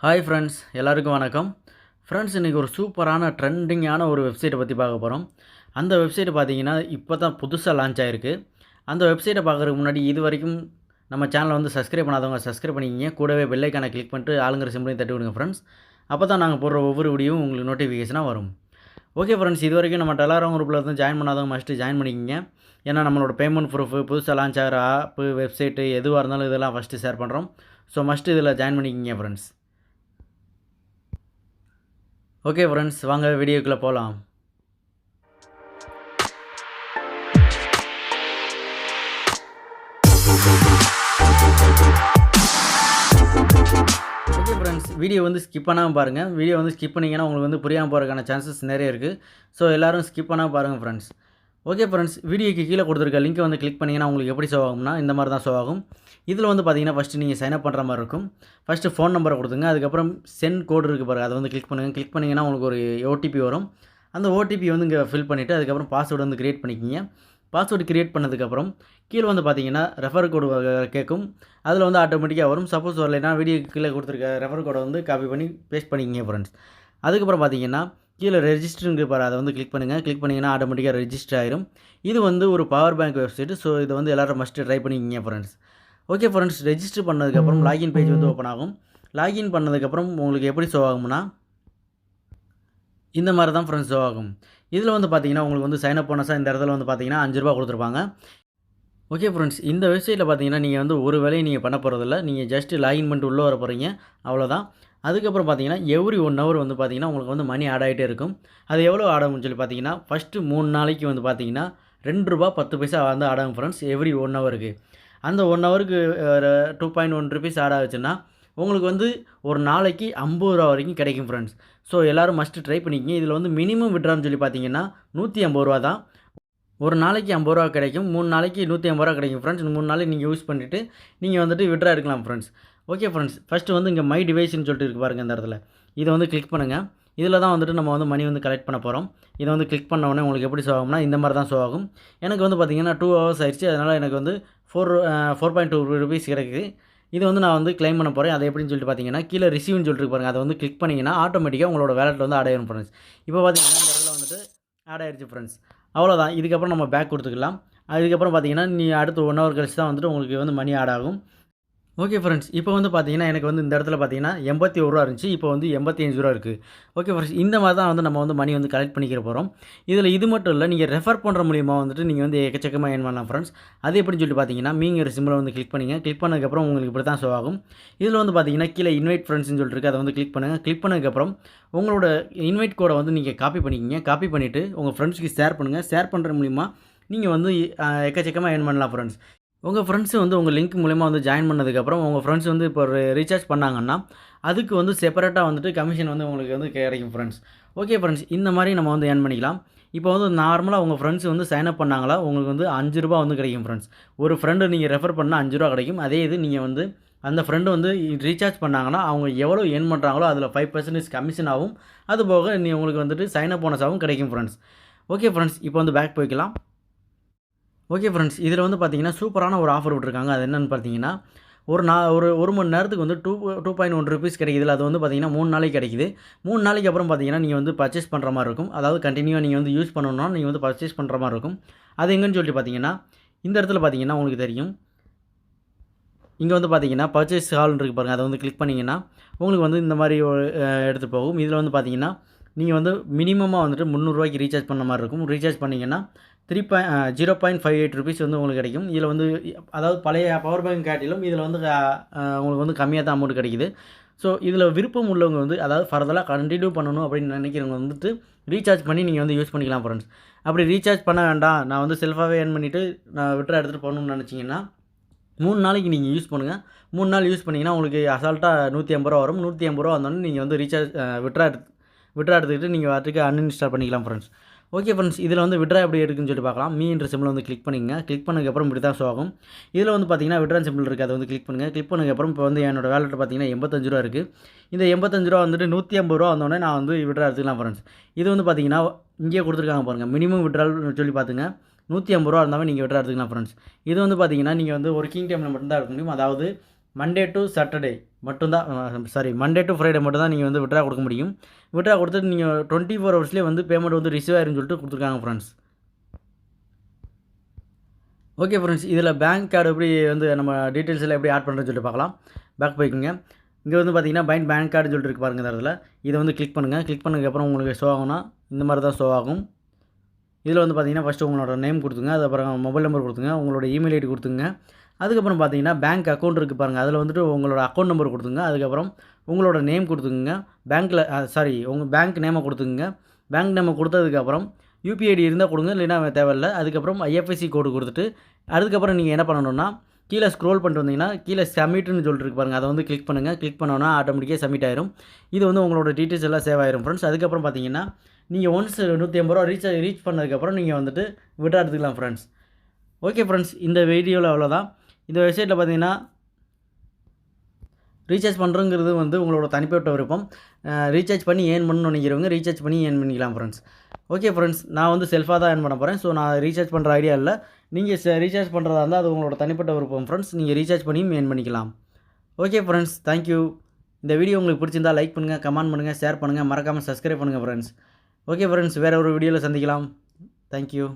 Hi friends, எல்லாருக்கும் வணக்கம். Friends, இன்றைக்கி ஒரு சூப்பரான ட்ரெண்டிங்கான ஒரு வெப்சைட்டை பற்றி பார்க்க போகிறோம். அந்த வெப்சைட் பார்த்தீங்கன்னா இப்போ தான் புதுசாக லான்ச் ஆகிருக்கு. அந்த வெப்சைட்டை பார்க்குறதுக்கு முன்னாடி இது வரைக்கும் நம்ம சேனலை வந்து சப்ஸ்கிரைப் பண்ணாதவங்க சப்ஸ்கிரைப் பண்ணிக்கிங்க. கூடவே பெல் ஐக்கானை கிளிக் பண்ணிட்டு ஆளுங்கிற சிம்பிளையும் தட்டி விடுங்க ஃப்ரெண்ட்ஸ். அப்போ தான் நாங்கள் போடுற ஒவ்வொரு வீடியோவும் உங்களுக்கு நோட்டிஃபிகேஷனாக வரும். ஓகே ஃப்ரெண்ட்ஸ், இது வரைக்கும் நம்ம டெலகிராம் குரூப்பில் வந்து ஜாயின் பண்ணாதவங்க மஸ்ட்டு ஜாயின் பண்ணிக்கிங்க. ஏன்னா நம்மளோட பேமெண்ட் ப்ரூஃபு, புதுசாக லான்ச் ஆகிற ஆப்பு, வெப்சைட்டு எதுவாக இருந்தாலும் இதெல்லாம் ஃபஸ்ட்டு ஷேர் பண்ணுறோம். ஸோ மஸ்ட்டு இதில் ஜாயின் பண்ணிக்கிங்க ஃப்ரெண்ட்ஸ். ஓகே ஃப்ரெண்ட்ஸ், வாங்க வீடியோக்குள்ளே போகலாம். ஓகே ஃப்ரெண்ட்ஸ், வீடியோ வந்து ஸ்கிப் பண்ணாமல் பாருங்கள். வீடியோ வந்து ஸ்கிப் பண்ணிங்கன்னா உங்களுக்கு வந்து புரியாமல் போகிறதுக்கான சான்சஸ் நிறைய இருக்குது. ஸோ எல்லோரும் ஸ்கிப் பண்ணாமல் பாருங்கள் ஃப்ரெண்ட்ஸ். ஓகே ஃப்ரெண்ட்ஸ், வீடியோக்கு கீழே கொடுத்துருக்க லிங்க்கை வந்து கிளிக் பண்ணிங்கன்னா உங்களுக்கு எப்படி ஷோ ஆகும்னா இந்த மாதிரி தான் ஷோ ஆகும். இதில் வந்து பார்த்தீங்கன்னா ஃபஸ்ட்டு நீங்கள் சைன் அப் பண்ணுற மாதிரி இருக்கும். ஃபஸ்ட்டு ஃபோன் நம்பரை கொடுத்துங்க. அதுக்கப்புறம் சென்ட் கோடு இருக்குது பாருங்கள், அதை வந்து கிளிக் பண்ணுங்கள். கிளிக் பண்ணிங்கன்னா உங்களுக்கு ஒரு ஓடிபி வரும். அந்த ஓடிபி வந்து இங்கே ஃபில் பண்ணிவிட்டு அதுக்கப்புறம் பாஸ்வேர்டு வந்து க்ரியேட் பண்ணிக்கிங்க. பாஸ்வேர்டு க்ரியேட் பண்ணதுக்கப்புறம் கீழே வந்து பார்த்தீங்கன்னா ரெஃபர் கோடு கேட்கும். அதில் வந்து ஆட்டோமேட்டிக்காக வரும். சப்போஸ் வரலைன்னா வீடியோக்கு கீழே கொடுத்துருக்க ரெஃபர் கோடை வந்து காப்பி பண்ணி பேஸ்ட் பண்ணிக்கிங்க ஃப்ரெண்ட்ஸ். அதுக்கப்புறம் பார்த்தீங்கன்னா கீழே ரெஜிஸ்டருங்க பாரு, அதை வந்து கிளிக் பண்ணுங்கள். கிளிக் பண்ணிங்கன்னா ஆட்டோமேட்டிக்காக ரெஜிஸ்டர் ஆயிரும். இது வந்து ஒரு பவர் பேங்க் வெப்சைட்டு. ஸோ இதை வந்து எல்லோரும் மஸ்ட்டு ட்ரை பண்ணிக்கிங்க ஃப்ரெண்ட்ஸ். ஓகே ஃப்ரெண்ட்ஸ், ரெஜிஸ்டர் பண்ணதுக்கப்புறம் லாகின் பேஜ் வந்து ஓப்பன் ஆகும். லாகின் பண்ணதுக்கப்புறம் உங்களுக்கு எப்படி ஷோ ஆகும்னா இந்த மாதிரி தான் ஃப்ரெண்ட்ஸ் ஷோ ஆகும். இதில் வந்து பார்த்தீங்கன்னா உங்களுக்கு வந்து சைன் அப் போனஸாக இந்த இடத்துல வந்து பார்த்தீங்கன்னா ₹5 கொடுத்துருப்பாங்க. ஓகே ஃப்ரெண்ட்ஸ், இந்த வெப்சைட்டில் பார்த்தீங்கன்னா நீங்கள் வந்து ஒரு வேலையை நீங்கள் பண்ண போகிறதில்ல. நீங்கள் ஜஸ்ட்டு லாகின் பண்ணிட்டு உள்ளே வர போகிறீங்க, அவ்வளோதான். அதுக்கப்புறம் பார்த்தீங்கன்னா எவ்ரி 1 ஹவர் வந்து பார்த்தீங்கன்னா உங்களுக்கு வந்து மணி ஆட் ஆகிட்டே இருக்கும். அது எவ்வளோ ஆட் ஆகும்னு சொல்லி பார்த்தீங்கன்னா ஃபஸ்ட்டு 3 நாளைக்கு வந்து பார்த்தீங்கன்னா ₹2.10 வந்து ஆட் ஆகும் ஃப்ரெண்ட்ஸ், எவ்ரி 1 ஹவருக்கு. அந்த 1 ஹவருக்கு ₹2.1 ஆட் ஆகுச்சுன்னா உங்களுக்கு வந்து ஒரு நாளைக்கு ₹50 வரைக்கும் கிடைக்கும் ஃப்ரெண்ட்ஸ். ஸோ எல்லோரும் மஸ்ட்டு ட்ரை பண்ணிக்கிங்க. இதில் வந்து மினிமம் விட்ரான்னு சொல்லி பார்த்தீங்கன்னா ₹150 தான். ஒரு நாளைக்கு ₹50 கிடைக்கும். 3 நாளைக்கு ₹150 கிடைக்கும் ஃப்ரெண்ட்ஸ். 3 நாளைக்கு நீங்கள் யூஸ் பண்ணிவிட்டு நீங்கள் வந்துட்டு விட்ரா எடுக்கலாம் ஃப்ரெண்ட்ஸ். ஓகே ஃப்ரெண்ட்ஸ், ஃபஸ்ட்டு வந்து இங்கே மை டிவைஸ்ன்னு சொல்லிட்டு இருக்குது பாருங்கள் இந்த இடத்துல. இதை வந்து கிளிக் பண்ணுங்கள். இதில் தான் வந்துட்டு நம்ம வந்து மணி வந்து கலெக்ட் பண்ண போகிறோம். இதை வந்து கிளிக் பண்ண உடனே உங்களுக்கு எப்படி ஷோ ஆகும்னா இந்த மாதிரி தான் ஷோ ஆகும். எனக்கு வந்து பார்த்தீங்கன்னா 2 ஹவர்ஸ் ஆயிடுச்சு. அதனால் எனக்கு வந்து ₹4.2 கிடைக்குது. இது வந்து நான் வந்து கிளைம் பண்ண போகிறேன். அது எப்படின்னு சொல்லிட்டு பார்த்தீங்கன்னா கீழே ரிசீவ்னு சொல்லிட்டு பாருங்கள், அதை வந்து கிளிக் பண்ணிங்கன்னா ஆட்டோமேட்டிக்காக உங்களோட வேலெட்டில் வந்து ஆட் ஆயிரும் ஃப்ரெண்ட்ஸ். இப்போ பார்த்தீங்கன்னா இந்த இடத்துல வந்துட்டு ஆட் ஆயிடுச்சு ஃப்ரெண்ட்ஸ். அவ்வளோதான். இதுக்கப்புறம் நம்ம பேக் கொடுத்துக்கலாம். அதுக்கப்புறம் பார்த்தீங்கன்னா நீ அடுத்து 1 ஹவர் கழிச்சு தான் வந்துட்டு உங்களுக்கு வந்து மணி ஆட் ஆகும். ஓகே ஃப்ரெண்ட்ஸ், இப்போ வந்து பார்த்தீங்கன்னா எனக்கு வந்து இந்த இடத்துல பார்த்தீங்கன்னா ₹81 இருந்துச்சு. இப்போ வந்து ₹85 இருக்குது. ஓகே ஃப்ரெண்ட்ஸ், இந்த மாதிரி தான் வந்து நம்ம வந்து மணி வந்து கலெக்ட் பண்ணிக்கிற போகிறோம். இதில் இது மட்டும் இல்லை, நீங்கள் ரெஃபர் பண்ணுற மூலியமா வந்துட்டு நீங்கள் வந்து எக்கச்சக்கமாக ஏர்ன் பண்ணலாம் ஃப்ரெண்ட்ஸ். அது எப்படின்னு சொல்லிட்டு பார்த்தீங்கன்னா மீங்கிற சிம்பிளை வந்து கிளிக் பண்ணிங்க. கிளிக் பண்ணதுக்கப்புறம் உங்களுக்கு இப்படி தான் ஷோ ஆகும். இதில் வந்து பார்த்தீங்கன்னா கீழே இன்வைட் ஃப்ரெண்ட்ஸ்னு சொல்லிட்டு இருக்குது, அதை வந்து கிளிக் பண்ணுங்கள். கிளிக் பண்ணதுக்கப்புறம் உங்களோட இன்வைட் கோடை வந்து நீங்கள் காப்பி பண்ணிக்கிங்க. காப்பி பண்ணிவிட்டு உங்கள் ஃப்ரெண்ட்ஸ்க்கு ஷேர் பண்ணுங்கள். ஷேர் பண்ணுற மூலிமா நீங்கள் வந்து எக்கச்சக்கமாக ஏர்ன் பண்ணலாம் ஃப்ரெண்ட்ஸ். உங்கள் ஃப்ரெண்ட்ஸு வந்து உங்கள் லிங்க் மூலிமா வந்து ஜாயின் பண்ணதுக்கப்புறம் உங்கள் ஃப்ரெண்ட்ஸ் வந்து இப்போ ஒரு ரீசார்ஜ் பண்ணாங்கன்னா அதுக்கு வந்து செப்பரேட்டாக வந்துட்டு கமிஷன் வந்து உங்களுக்கு வந்து கிடைக்கும் ஃப்ரெண்ட்ஸ். ஓகே ஃப்ரெண்ட்ஸ், இந்த மாதிரி நம்ம வந்து ஏர்ன் பண்ணிக்கலாம். இப்போ வந்து நார்மலாக உங்கள் ஃப்ரெண்ட்ஸ் வந்து சைன் அப் பண்ணாங்களா உங்களுக்கு வந்து ₹5 வந்து கிடைக்கும் ஃப்ரெண்ட்ஸ். ஒரு ஃப்ரெண்டு நீங்கள் ரெஃபர் பண்ணால் ₹5 கிடைக்கும். அதே இது நீங்கள் வந்து அந்த ஃப்ரெண்டு வந்து ரீசார்ஜ் பண்ணாங்கன்னா அவங்க எவ்வளோ ஏர்ன் பண்ணுறாங்களோ அதில் 5% கமிஷன் ஆகும். அதுபோக உங்களுக்கு வந்துட்டு சைன் அப் போனஸாகவும் கிடைக்கும் ஃப்ரெண்ட்ஸ். ஓகே ஃப்ரெண்ட்ஸ், இப்போ வந்து பேக் போய்க்கலாம். ஓகே ஃப்ரெண்ட்ஸ், இதில் வந்து பார்த்தீங்கன்னா சூப்பரான ஒரு ஆஃபர் விட்ருக்காங்க. அது என்னென்னு பார்த்தீங்கன்னா ஒரு மணி நேரத்துக்கு வந்து ₹2.1 கிடைக்குது. அது வந்து பார்த்தீங்கன்னா 3 நாளைக்கு கிடைக்குது. 3 நாளைக்கு அப்புறம் பார்த்தீங்கன்னா நீங்கள் வந்து பர்ச்சேஸ் பண்ணுற மாதிரி இருக்கும். அதாவது கண்டினியூவாக நீங்கள் வந்து யூஸ் பண்ணணும்னா நீங்கள் வந்து பர்ச்சேஸ் பண்ணுற மாதிரி இருக்கும். அது எங்கன்னு சொல்லிட்டு பார்த்தீங்கன்னா இந்த இடத்துல பார்த்தீங்கன்னா உங்களுக்கு தெரியும். இங்கே வந்து பார்த்தீங்கன்னா பர்ச்சேஸ் ஹால்னு இருக்குது பாருங்கள், அதை வந்து கிளிக் பண்ணிங்கன்னா உங்களுக்கு வந்து இந்த மாதிரி எடுத்துகிட்டு போகும். இதில் வந்து பார்த்தீங்கன்னா நீங்கள் வந்து மினிமமாக வந்துட்டு ₹300 ரீசார்ஜ் பண்ண மாதிரி இருக்கும். ரீசார்ஜ் பண்ணிங்கன்னா ₹0.58 வந்து உங்களுக்கு கிடைக்கும். இதில் வந்து அதாவது பழைய பவர் பேங்க் காட்டிலும் இதில் வந்து உங்களுக்கு வந்து கம்மியாக தான் அமௌண்ட் கிடைக்குது. ஸோ இதில் விருப்பம் உள்ளவங்க வந்து அதாவது ஃபர்தராக கண்டினியூ பண்ணணும் அப்படின்னு நினைக்கிறவங்க வந்துட்டு ரீசார்ஜ் பண்ணி நீங்கள் வந்து யூஸ் பண்ணிக்கலாம் ஃப்ரெண்ட்ஸ். அப்படி ரீசார்ஜ் பண்ண வேண்டாம், நான் வந்து செல்ஃபாகவே ஏர்ன் பண்ணிவிட்டு நான் விட்ரா எடுத்துகிட்டு போகணும்னு நினச்சிங்கன்னா 3 நாளைக்கு நீங்கள் யூஸ் பண்ணுங்கள். 3 நாள் யூஸ் பண்ணிங்கன்னா உங்களுக்கு அசால்ட்டாக ₹150 வரும். ₹150 வந்தோடனே நீங்கள் வந்து ரீசார்ஜ் விட்ரா எடுத்துக்கிட்டு நீங்கள் வாட்டுக்கு அன்இன்ஸ்டால் பண்ணிக்கலாம் ஃப்ரெண்ட்ஸ். ஓகே ஃப்ரெண்ட்ஸ், இதில் வந்து விட்ரா எப்படி எடுக்குன்னு சொல்லிட்டு பார்க்கலாம். மீன்ற சிம்பிள் வந்து கிளிக் பண்ணிங்க. கிளிக் பண்ணதுக்கப்புறம் இப்படி தான் ஷோ ஆகும். இதில் வந்து பார்த்தீங்கன்னா விட்ரா சிம்பிள் இருக்குது, அதை வந்து கிளிக் பண்ணுங்கள். கிளிக் பண்ணதுக்கப்புறம் இப்போ வந்து என்னோட வேலெட் பார்த்தீங்கன்னா ₹85 இருக்குது. இந்த ₹85 வந்துட்டு ₹150 வந்தோடனே நான் வந்து விட்ரா எடுத்துக்கலாம் ஃப்ரெண்ட்ஸ். இது வந்து பார்த்தீங்கன்னா இங்கேயே கொடுத்துருக்காங்க பாருங்கள், மினிமம் விட்ரால்னு சொல்லி பார்த்துங்க. ₹150 இருந்தாலும் நீங்கள் விட்ரா எடுத்துக்கலாம் ஃப்ரெண்ட்ஸ். இது வந்து பார்த்தீங்கன்னா நீங்கள் வந்து ஒர்க்கிங் டைமில் மட்டும்தான் எடுக்க முடியும். அதாவது மண்டே டு சாட்டர்டே மட்டும்தான் மண்டே டு ஃப்ரைடே மட்டும் தான் நீங்கள் வந்து விட்ரா கொடுக்க முடியும். விட்ரா கொடுத்துட்டு நீங்கள் 24 ஹவர்ஸ்லேயே வந்து பேமெண்ட் வந்து ரிசீவ் ஆயிருன்னு சொல்லிட்டு கொடுத்துருக்காங்க ஃப்ரெண்ட்ஸ். ஓகே ஃப்ரெண்ட்ஸ், இதில் பேங்க் கார்டு எப்படி வந்து நம்ம டீட்டெயில்ஸ் எல்லாம் எப்படி ஆட் பண்ணுறதுன்னு சொல்லிட்டு பார்க்கலாம். பேக் போய்க்குங்க. இங்கே வந்து பார்த்தீங்கன்னா பேங்க் கார்டுன்னு சொல்லிட்டு இருக்கு பாருங்கள். இந்த இடத்துல இதை வந்து கிளிக் பண்ணுங்கள். கிளிக் பண்ணதுக்கப்புறம் உங்களுக்கு ஷோ ஆகும்னா இந்த மாதிரி தான் ஷோ ஆகும். இதில் வந்து பார்த்தீங்கன்னா ஃபஸ்ட்டு உங்களோட நேம் கொடுத்துங்க. அதுக்கப்புறம் மொபைல் நம்பர் கொடுத்துங்க. உங்களோட இமெயில் ஐடி கொடுத்துங்க. அதுக்கப்புறம் பார்த்தீங்கன்னா பேங்க் அக்கௌண்ட் இருக்குது பாருங்கள். அதில் வந்துட்டு உங்களோட அக்கௌண்ட் நம்பர் கொடுத்துங்க. அதுக்கப்புறம் உங்களோட நேம் கொடுத்துங்க. உங்கள் பேங்க் நேமை கொடுத்துங்க. பேங்க் நேமை கொடுத்ததுக்கப்புறம் யூபிஐடி இருந்தால் கொடுங்க, இல்லைன்னா தேவையில்ல. அதுக்கப்புறம் ஐஎஃப்எஸ்சி கோடு கொடுத்துட்டு அதுக்கப்புறம் நீங்கள் என்ன பண்ணணும்னா கீழே ஸ்க்ரோல் பண்ணிட்டு வந்தீங்கன்னா கீழே சப்மிட்னு சொல்லிட்டு இருக்கு பாருங்கள். அதை வந்து கிளிக் பண்ணுங்கள். கிளிக் பண்ணோன்னா ஆட்டோமேட்டிக்காக சப்மிட் ஆயிரும். இது வந்து உங்களோட டீட்டெயில்ஸ் எல்லாம் சேவ் ஆயிரும் ஃப்ரெண்ட்ஸ். அதுக்கப்புறம் பார்த்தீங்கன்னா நீங்கள் ஒன்ஸ் ₹150 ரீச் பண்ணதுக்கப்புறம் நீங்கள் வந்துட்டு விட்ரா எடுத்துக்கலாம் ஃப்ரெண்ட்ஸ். ஓகே ஃப்ரெண்ட்ஸ், இந்த வீடியோவில் அவ்வளோதான். இந்த வெப்சைட்டில் பார்த்தீங்கன்னா ரீசார்ஜ் பண்ணுறங்கிறது வந்து உங்களோட தனிப்பட்ட விருப்பம். ரீசார்ஜ் பண்ணி ஏர்ன் பண்ணணும்னு நினைக்கிறவங்க ரீசார்ஜ் பண்ணி ஏர்ன் பண்ணிக்கலாம் ஃப்ரெண்ட்ஸ். ஓகே ஃப்ரெண்ட்ஸ், நான் வந்து செல்ஃபாக தான் ஏர்ன் பண்ண போகிறேன். ஸோ நான் ரீசார்ஜ் பண்ணுற ஐடியா இல்லை. நீங்கள் ரீசார்ஜ் பண்ணுறதா இருந்தால் அது உங்களோட தனிப்பட்ட விருப்பம் ஃப்ரெண்ட்ஸ். நீங்கள் ரீசார்ஜ் பண்ணியும் ஏர்ன் பண்ணிக்கலாம். Okay friends, thank you. இந்த வீடியோ உங்களுக்கு பிடிச்சிருந்தா லைக் பண்ணுங்கள், கமெண்ட் பண்ணுங்கள், ஷேர் பண்ணுங்கள், மறக்காமல் சப்ஸ்கிரைப் பண்ணுங்கள் ஃப்ரெண்ட்ஸ். ஓகே ஃப்ரெண்ட்ஸ், வேறு ஒரு வீடியோவில் சந்திக்கலாம். தேங்க்யூ.